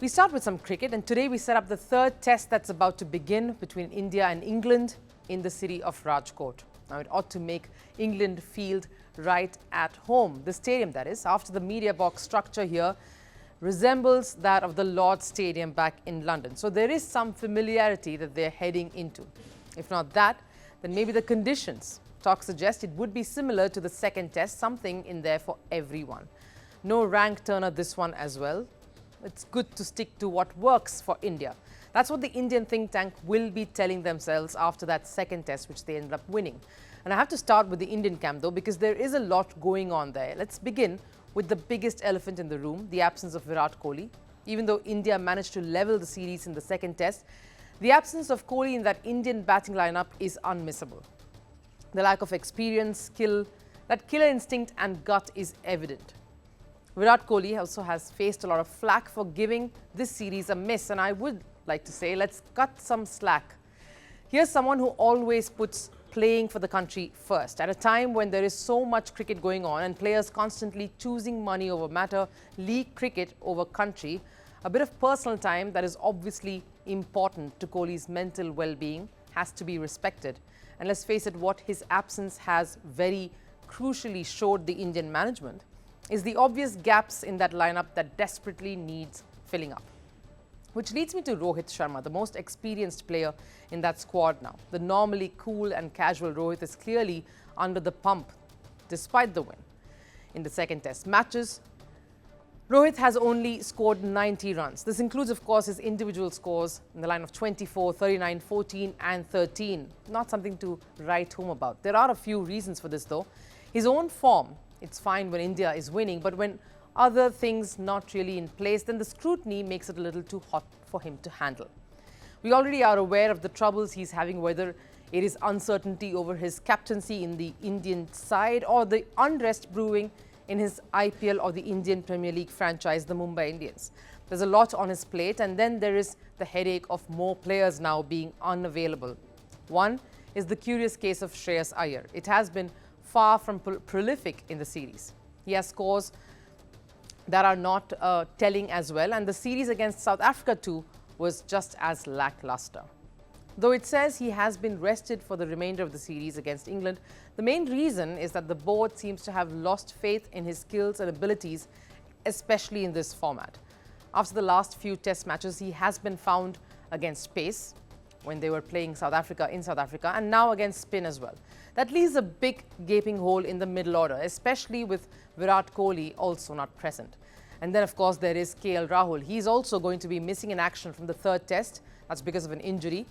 We start with some cricket, and today we set up the third test that's about to begin between India and England in the city of Rajkot. Now, it ought to make England feel right at home. The stadium, that is, after the media box structure here, resembles that of the Lord's Stadium back in London. So there is some familiarity that they're heading into. If not that, then maybe the conditions. Talk suggest it would be similar to the second test, something in there for everyone. No rank turner this one as well. It's good to stick to what works for India. That's what the Indian think tank will be telling themselves after that second test, which they ended up winning. And I have to start with the Indian camp, though, because there is a lot going on there. Let's begin with the biggest elephant in the room, the absence of Virat Kohli. Even though India managed to level the series in the second test, the absence of Kohli in that Indian batting lineup is unmissable. The lack of experience, skill, that killer instinct and gut is evident. Virat Kohli also has faced a lot of flack for giving this series a miss, and I would like to say, let's cut some slack. Here's someone who always puts playing for the country first. At a time when there is so much cricket going on and players constantly choosing money over matter, league cricket over country, a bit of personal time that is obviously important to Kohli's mental well-being has to be respected. And let's face it, what his absence has very crucially showed the Indian management is the obvious gaps in that lineup that desperately needs filling up. Which leads me to Rohit Sharma, the most experienced player in that squad now. The normally cool and casual Rohit is clearly under the pump, despite the win. In the second test matches, Rohit has only scored 90 runs. This includes, of course, his individual scores in the line of 24, 39, 14 and 13. Not something to write home about. There are a few reasons for this, though. His own form, it's fine when India is winning, but when other things not really in place, then the scrutiny makes it a little too hot for him to handle. We already are aware of the troubles he's having, whether it is uncertainty over his captaincy in the Indian side or the unrest brewing in his IPL or the Indian Premier League franchise, the Mumbai Indians. There's a lot on his plate, and then there is the headache of more players now being unavailable. One is the curious case of Shreyas Iyer. It has been far from prolific in the series. He has scores that are not telling as well, and the series against South Africa too was just as lackluster. Though it says he has been rested for the remainder of the series against England, the main reason is that the board seems to have lost faith in his skills and abilities, especially in this format. After the last few test matches, he has been found against pace when they were playing South Africa in South Africa, and now against spin as well. That leaves a big gaping hole in the middle order, especially with Virat Kohli also not present. And then, of course, there is KL Rahul. He's also going to be missing in action from the third test. That's because of an injury.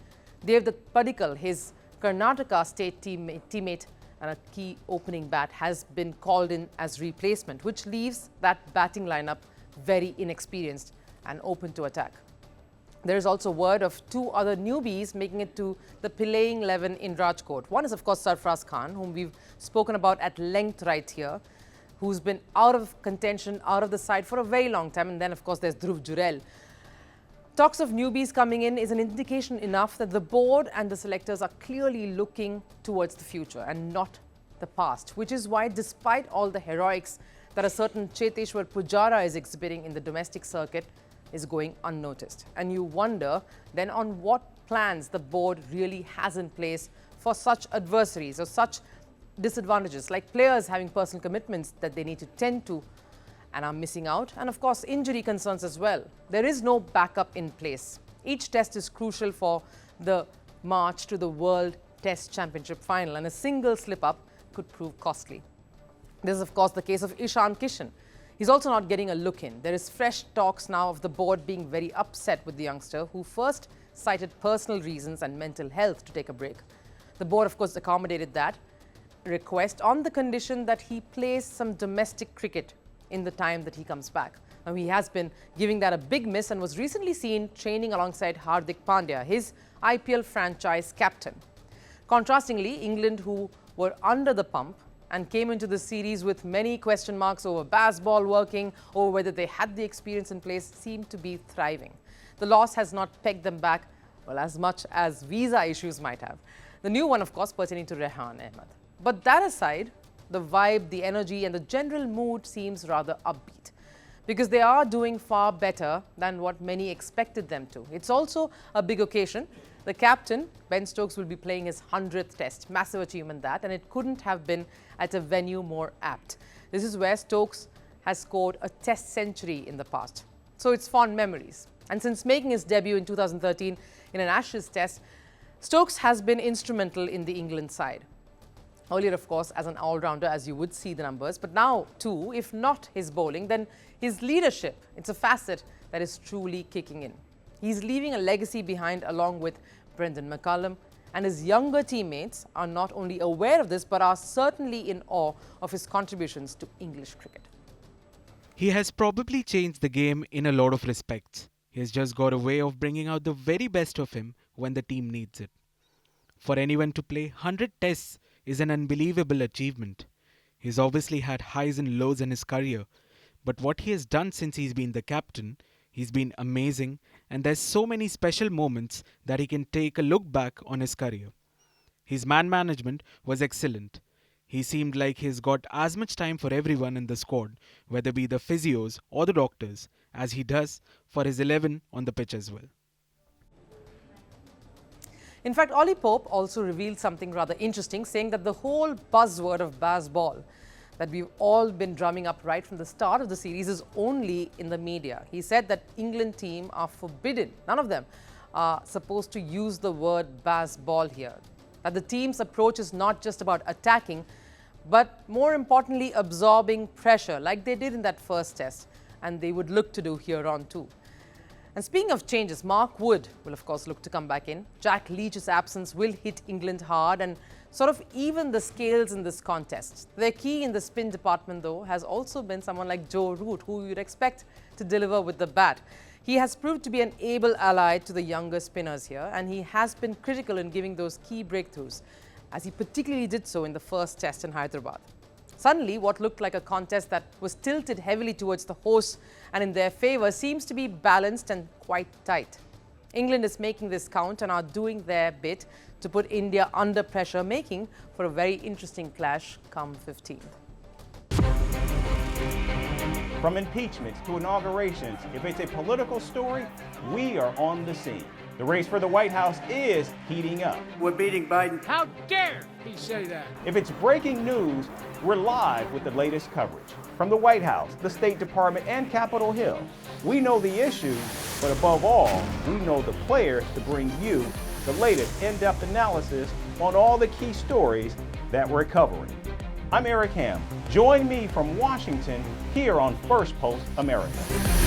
Dev Padikkal, his Karnataka state teammate and a key opening bat, has been called in as replacement, which leaves that batting lineup very inexperienced and open to attack. There is also word of two other newbies making it to the playing 11 in Rajkot. One is, of course, Sarfaraz Khan, whom we've spoken about at length right here, who's been out of contention, out of the side for a very long time. And then, of course, there's Dhruv Jurel. Talks of newbies coming in is an indication enough that the board and the selectors are clearly looking towards the future and not the past, which is why, despite all the heroics that a certain Cheteshwar Pujara is exhibiting in the domestic circuit, is going unnoticed. And you wonder then on what plans the board really has in place for such adversaries or such disadvantages, like players having personal commitments that they need to tend to and are missing out, and of course injury concerns as well. There is no backup in place. Each test is crucial for the march to the World Test Championship final, and a single slip-up could prove costly. This is, of course, the case of Ishan Kishan. He's also not getting a look in. There is fresh talks now of the board being very upset with the youngster, who first cited personal reasons and mental health to take a break. The board, of course, accommodated that request on the condition that he plays some domestic cricket in the time that he comes back. Now, he has been giving that a big miss and was recently seen training alongside Hardik Pandya, his IPL franchise captain. Contrastingly, England, who were under the pump and came into the series with many question marks over baseball working, over whether they had the experience in place, seemed to be thriving. The loss has not pegged them back, well, as much as visa issues might have. The new one, of course, pertaining to Rehan Ahmed. But that aside, the vibe, the energy and the general mood seems rather upbeat. because they are doing far better than what many expected them to. It's also a big occasion. The captain, Ben Stokes, will be playing his 100th test. Massive achievement that, and it couldn't have been at a venue more apt. This is where Stokes has scored a test century in the past. So it's fond memories. And since making his debut in 2013 in an Ashes test, Stokes has been instrumental in the England side. Earlier, of course, as an all-rounder, as you would see the numbers, but now too, if not his bowling, then his leadership. It's a facet that is truly kicking in. He's leaving a legacy behind along with Brendan McCullum, and his younger teammates are not only aware of this, but are certainly in awe of his contributions to English cricket. He has probably changed the game in a lot of respects. He has just got a way of bringing out the very best of him when the team needs it. For anyone to play 100 tests is an unbelievable achievement. He's obviously had highs and lows in his career, but what he has done since he's been the captain, he's been amazing, and there's so many special moments that he can take a look back on his career. His man management was excellent. He seemed like he's got as much time for everyone in the squad, whether be the physios or the doctors, as he does for his 11 on the pitch as well. In fact, Ollie Pope also revealed something rather interesting, saying that the whole buzzword of Bazball that we've all been drumming up right from the start of the series is only in the media. He said that England team are forbidden, none of them are supposed to use the word Bazball here. That the team's approach is not just about attacking, but more importantly, absorbing pressure like they did in that first test, and they would look to do here on too. And speaking of changes, Mark Wood will of course look to come back in. Jack Leach's absence will hit England hard and sort of even the scales in this contest. Their key in the spin department though has also been someone like Joe Root, who you'd expect to deliver with the bat. He has proved to be an able ally to the younger spinners here, and he has been critical in giving those key breakthroughs, as he particularly did so in the first test in Hyderabad. Suddenly, what looked like a contest that was tilted heavily towards the hosts and in their favour seems to be balanced and quite tight. England is making this count and are doing their bit to put India under pressure, making for a very interesting clash come 15th. From impeachments to inaugurations, if it's a political story, we are on the scene. The race for the White House is heating up. We're beating Biden. How dare he say that? If it's breaking news, we're live with the latest coverage. From the White House, the State Department, and Capitol Hill, we know the issues, but above all, we know the players to bring you the latest in-depth analysis on all the key stories that we're covering. I'm Eric Ham. Join me from Washington here on First Post America.